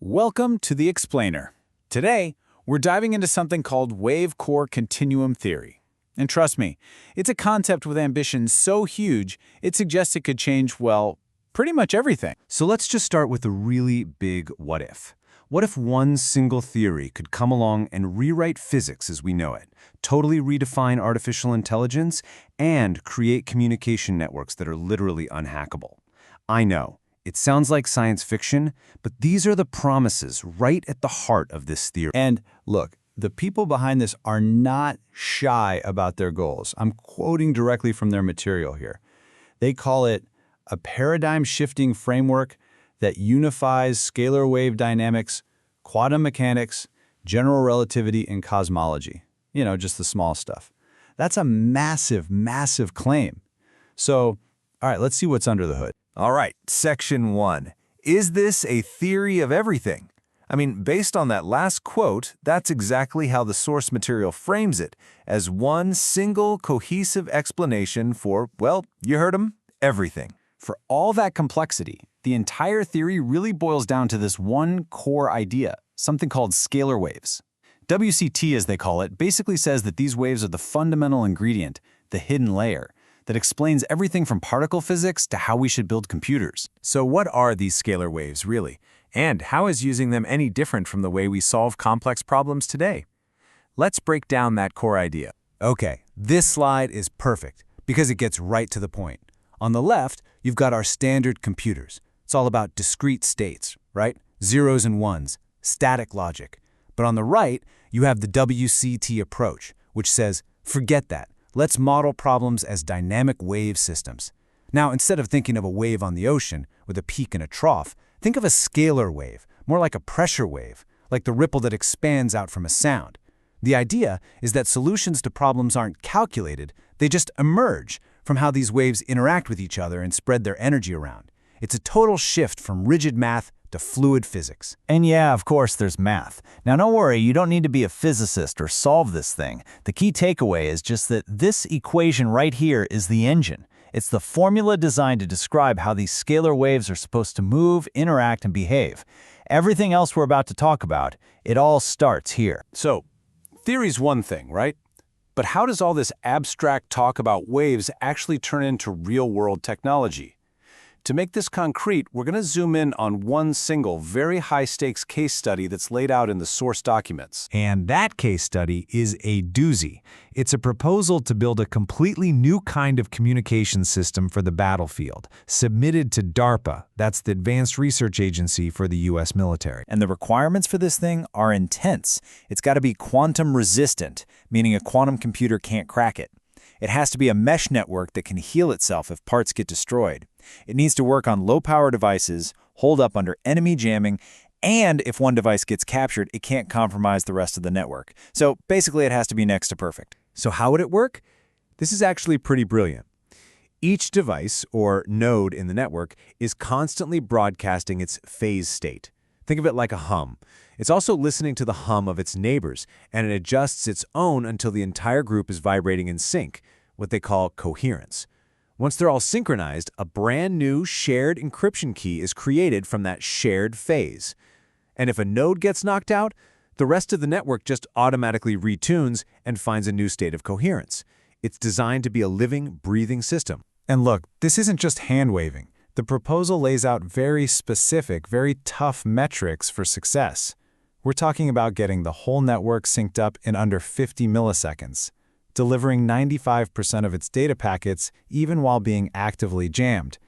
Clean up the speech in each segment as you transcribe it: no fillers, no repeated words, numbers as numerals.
Welcome to The Explainer. Today, we're diving into something called WaveCore Continuum Theory. And trust me, it's a concept with ambition so huge, it suggests it could change, well, pretty much everything. So let's just start with a really big what if. What if one single theory could come along and rewrite physics as we know it, totally redefine artificial intelligence, and create communication networks that are literally unhackable? I know. It sounds like science fiction, but these are the promises right at the heart of this theory. And look, the people behind this are not shy about their goals. I'm quoting directly from their material here. They call it a paradigm-shifting framework that unifies scalar wave dynamics, quantum mechanics, general relativity, and cosmology. You know, just the small stuff. That's a massive, massive claim. So, all right, let's see what's under the hood. All right, Section 1. Is this a theory of everything? I mean, based on that last quote, that's exactly how the source material frames it, as one single cohesive explanation for, well, you heard him, everything. For all that complexity, the entire theory really boils down to this one core idea, something called scalar waves. WCT, as they call it, basically says that these waves are the fundamental ingredient, the hidden layer, that explains everything from particle physics to how we should build computers. So what are these scalar waves, really? And how is using them any different from the way we solve complex problems today? Let's break down that core idea. Okay, this slide is perfect because it gets right to the point. On the left, you've got our standard computers. It's all about discrete states, right? Zeros and ones, static logic. But on the right, you have the WCT approach, which says, forget that. Let's model problems as dynamic wave systems. Now, instead of thinking of a wave on the ocean with a peak and a trough, think of a scalar wave, more like a pressure wave, like the ripple that expands out from a sound. The idea is that solutions to problems aren't calculated, they just emerge from how these waves interact with each other and spread their energy around. It's a total shift from rigid math to fluid physics. And yeah, of course, there's math. Now, don't worry, you don't need to be a physicist or solve this thing. The key takeaway is just that this equation right here is the engine. It's the formula designed to describe how these scalar waves are supposed to move, interact, and behave. Everything else we're about to talk about, it all starts here. So, theory's one thing, right? But how does all this abstract talk about waves actually turn into real-world technology? To make this concrete, we're going to zoom in on one single, very high-stakes case study that's laid out in the source documents. And that case study is a doozy. It's a proposal to build a completely new kind of communication system for the battlefield, submitted to DARPA, that's the Advanced Research Agency for the U.S. military. And the requirements for this thing are intense. It's got to be quantum resistant, meaning a quantum computer can't crack it. It has to be a mesh network that can heal itself if parts get destroyed. It needs to work on low-power devices, hold up under enemy jamming, and if one device gets captured, it can't compromise the rest of the network. So basically, it has to be next to perfect. So how would it work? This is actually pretty brilliant. Each device, or node in the network, is constantly broadcasting its phase state. Think of it like a hum. It's also listening to the hum of its neighbors, and it adjusts its own until the entire group is vibrating in sync, what they call coherence. Once they're all synchronized, a brand new shared encryption key is created from that shared phase. And if a node gets knocked out, the rest of the network just automatically retunes and finds a new state of coherence. It's designed to be a living, breathing system. And look, this isn't just hand-waving. The proposal lays out very specific, very tough metrics for success. We're talking about getting the whole network synced up in under 50 milliseconds, delivering 95% of its data packets even while being actively jammed.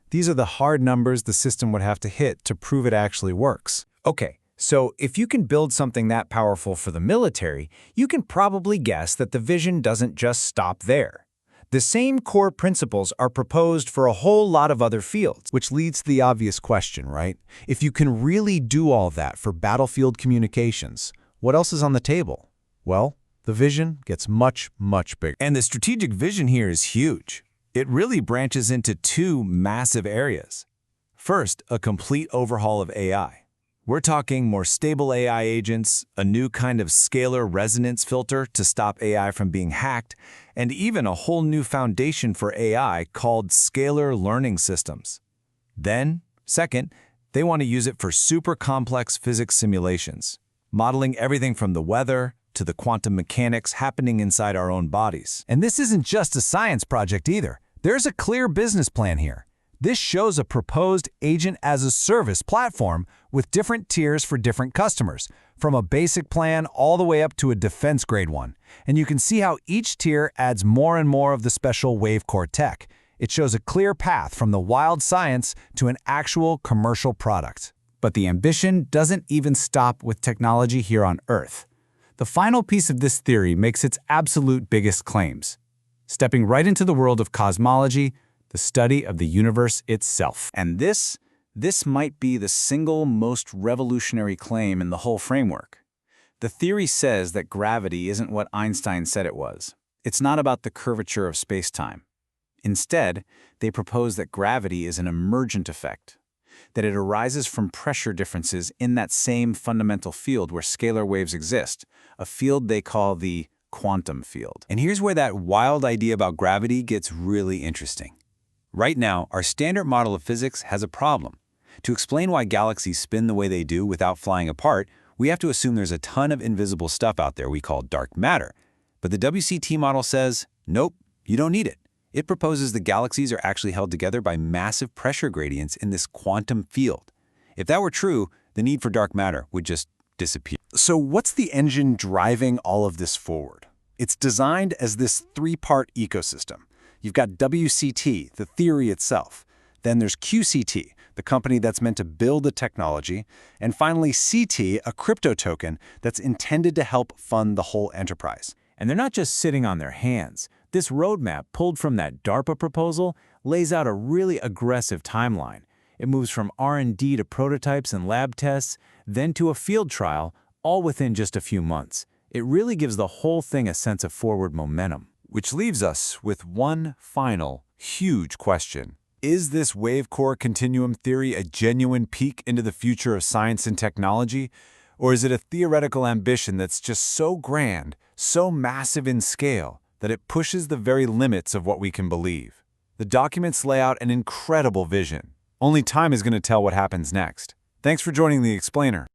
These are the hard numbers the system would have to hit to prove it actually works. Okay, so if you can build something that powerful for the military, you can probably guess that the vision doesn't just stop there. The same core principles are proposed for a whole lot of other fields, which leads to the obvious question, right? If you can really do all that for battlefield communications, what else is on the table? Well, the vision gets much, much bigger. And the strategic vision here is huge. It really branches into two massive areas. First, a complete overhaul of AI. We're talking more stable AI agents, a new kind of scalar resonance filter to stop AI from being hacked, and even a whole new foundation for AI called scalar learning systems. Then, second, They want to use it for super complex physics simulations, modeling everything from the weather to the quantum mechanics happening inside our own bodies. And this isn't just a science project either. There's a clear business plan here. This shows a proposed agent-as-a-service platform with different tiers for different customers, from a basic plan all the way up to a defense-grade one. And you can see how each tier adds more and more of the special WaveCore tech. It shows a clear path from the wild science to an actual commercial product. But the ambition doesn't even stop with technology here on Earth. The final piece of this theory makes its absolute biggest claims, stepping right into the world of cosmology, the study of the universe itself. And this might be the single most revolutionary claim in the whole framework. The theory says that gravity isn't what Einstein said it was. It's not about the curvature of space-time. Instead, they propose that gravity is an emergent effect, that it arises from pressure differences in that same fundamental field where scalar waves exist, a field they call the quantum field. And here's where that wild idea about gravity gets really interesting. Right now, our standard model of physics has a problem. To explain why galaxies spin the way they do without flying apart, we have to assume there's a ton of invisible stuff out there we call dark matter. But the WCT model says, nope, you don't need it. It proposes the galaxies are actually held together by massive pressure gradients in this quantum field. If that were true, the need for dark matter would just disappear. So what's the engine driving all of this forward? It's designed as this three-part ecosystem. You've got WCT, the theory itself. Then there's QCT, the company that's meant to build the technology. And finally, CT, a crypto token that's intended to help fund the whole enterprise. And they're not just sitting on their hands. This roadmap, pulled from that DARPA proposal, lays out a really aggressive timeline. It moves from R&D to prototypes and lab tests, then to a field trial, all within just a few months. It really gives the whole thing a sense of forward momentum. Which leaves us with one final, huge question. Is this WaveCore Continuum Theory a genuine peek into the future of science and technology? Or is it a theoretical ambition that's just so grand, so massive in scale, that it pushes the very limits of what we can believe? The documents lay out an incredible vision. Only time is going to tell what happens next. Thanks for joining The Explainer.